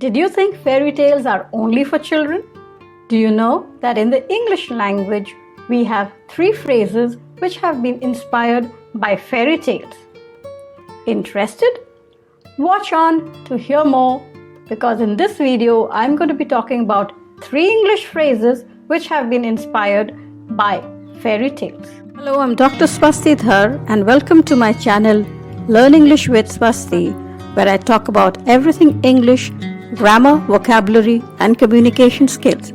Did you think fairy tales are only for children? Do you know that in the English language we have 3 phrases which have been inspired by fairy tales? Interested? Watch on to hear more, because in this video I'm going to be talking about 3 English phrases which have been inspired by fairy tales. Hello, I'm Dr. Swasti Dhar and welcome to my channel Learn English with Swasti, where I talk about everything English, grammar, vocabulary and communication skills.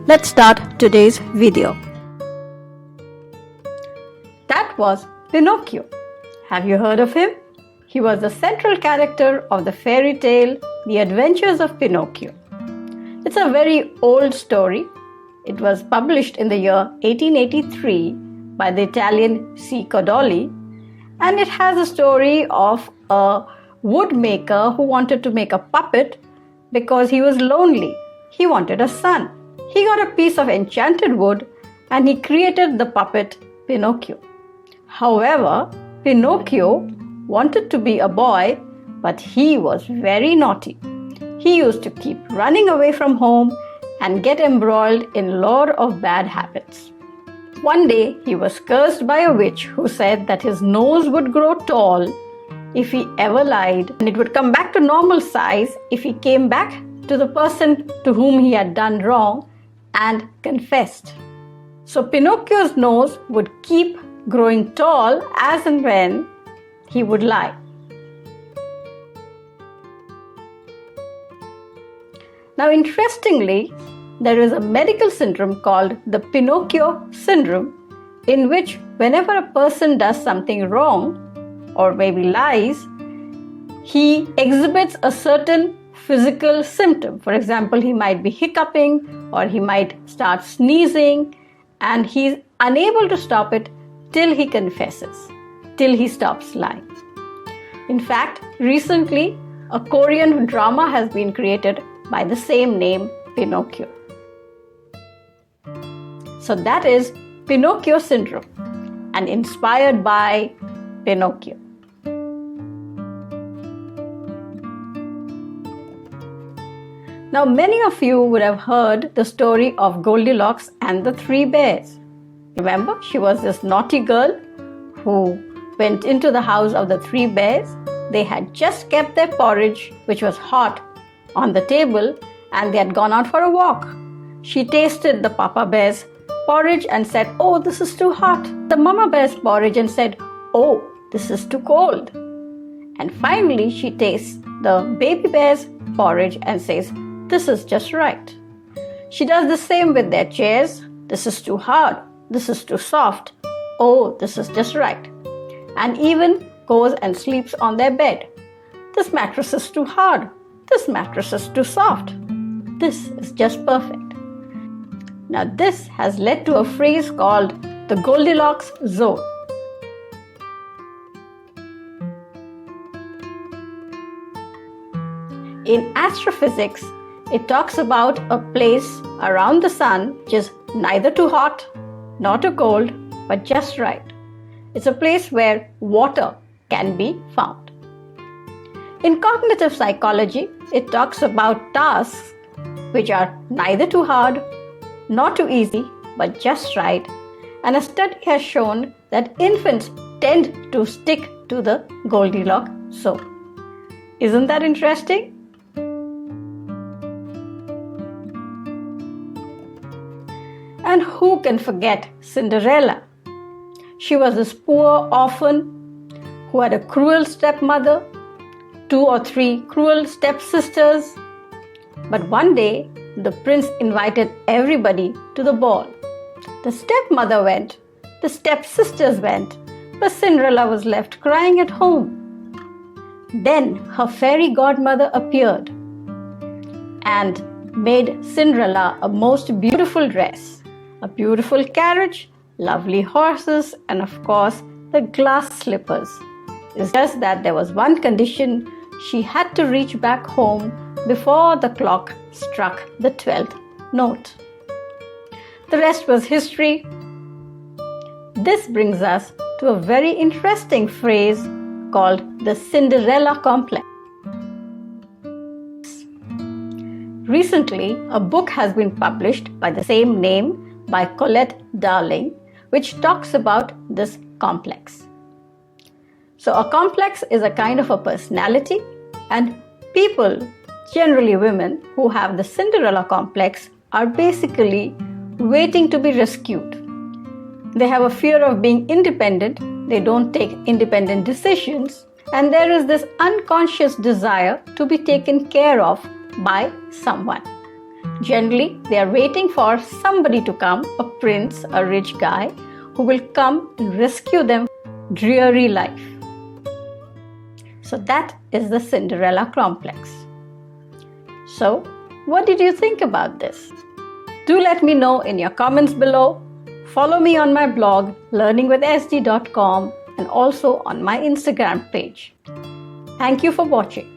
Let's start today's video. That was Pinocchio. Have you heard of him? He was the central character of the fairy tale The Adventures of Pinocchio. It's a very old story. It was published in the year 1883 by the Italian C. Codoli, and it has a story of a woodmaker who wanted to make a puppet because he was lonely. He wanted a son. He got a piece of enchanted wood and he created the puppet Pinocchio. However, Pinocchio wanted to be a boy, but he was very naughty. He used to keep running away from home and get embroiled in a lot of bad habits. One day, he was cursed by a witch who said that his nose would grow tall if he ever lied, and it would come back to normal size if he came back to the person to whom he had done wrong and confessed. So Pinocchio's nose would keep growing tall as and when he would lie. Now, interestingly, there is a medical syndrome called the Pinocchio syndrome, in which whenever a person does something wrong or maybe lies, he exhibits a certain physical symptom. For example, he might be hiccuping or he might start sneezing, and he's unable to stop it till he confesses, till he stops lying. In fact, recently a Korean drama has been created by the same name, Pinocchio. So that is Pinocchio syndrome, and inspired by Pinocchio. Now, many of you would have heard the story of Goldilocks and the 3 bears. Remember, she was this naughty girl who went into the house of the 3 bears. They had just kept their porridge, which was hot, on the table, and they had gone out for a walk. She tasted the Papa Bear's porridge and said, "Oh, this is too hot." The Mama Bear's porridge and said, "Oh, this is too cold." And finally, she tastes the Baby Bear's porridge and says, "This is just right." She does the same with their chairs. "This is too hard. This is too soft. Oh, this is just right." And even goes and sleeps on their bed. "This mattress is too hard. This mattress is too soft. This is just perfect." Now, this has led to a phrase called the Goldilocks zone. In astrophysics, it talks about a place around the sun which is neither too hot nor too cold, but just right. It's a place where water can be found. In cognitive psychology, it talks about tasks which are neither too hard nor too easy, but just right. And a study has shown that infants tend to stick to the Goldilocks zone. Isn't that interesting? And who can forget Cinderella? She was this poor orphan who had a cruel stepmother, 2 or 3 cruel stepsisters. But one day, the prince invited everybody to the ball. The stepmother went, the stepsisters went, but Cinderella was left crying at home. Then her fairy godmother appeared and made Cinderella a most beautiful dress, a beautiful carriage, lovely horses, and of course the glass slippers. It's just that there was one condition: she had to reach back home before the clock struck the 12th note. The rest was history. This brings us to a very interesting phrase called the Cinderella complex. Recently, a book has been published by the same name by Colette Darling, which talks about this complex. So a complex is a kind of a personality, and people, generally women, who have the Cinderella complex are basically waiting to be rescued. They have a fear of being independent, they don't take independent decisions, and there is this unconscious desire to be taken care of by someone. Generally, they are waiting for somebody to come, a prince, a rich guy, who will come and rescue them from dreary life. So that is the Cinderella complex. So, what did you think about this? Do let me know in your comments below. Follow me on my blog, learningwithsd.com, and also on my Instagram page. Thank you for watching.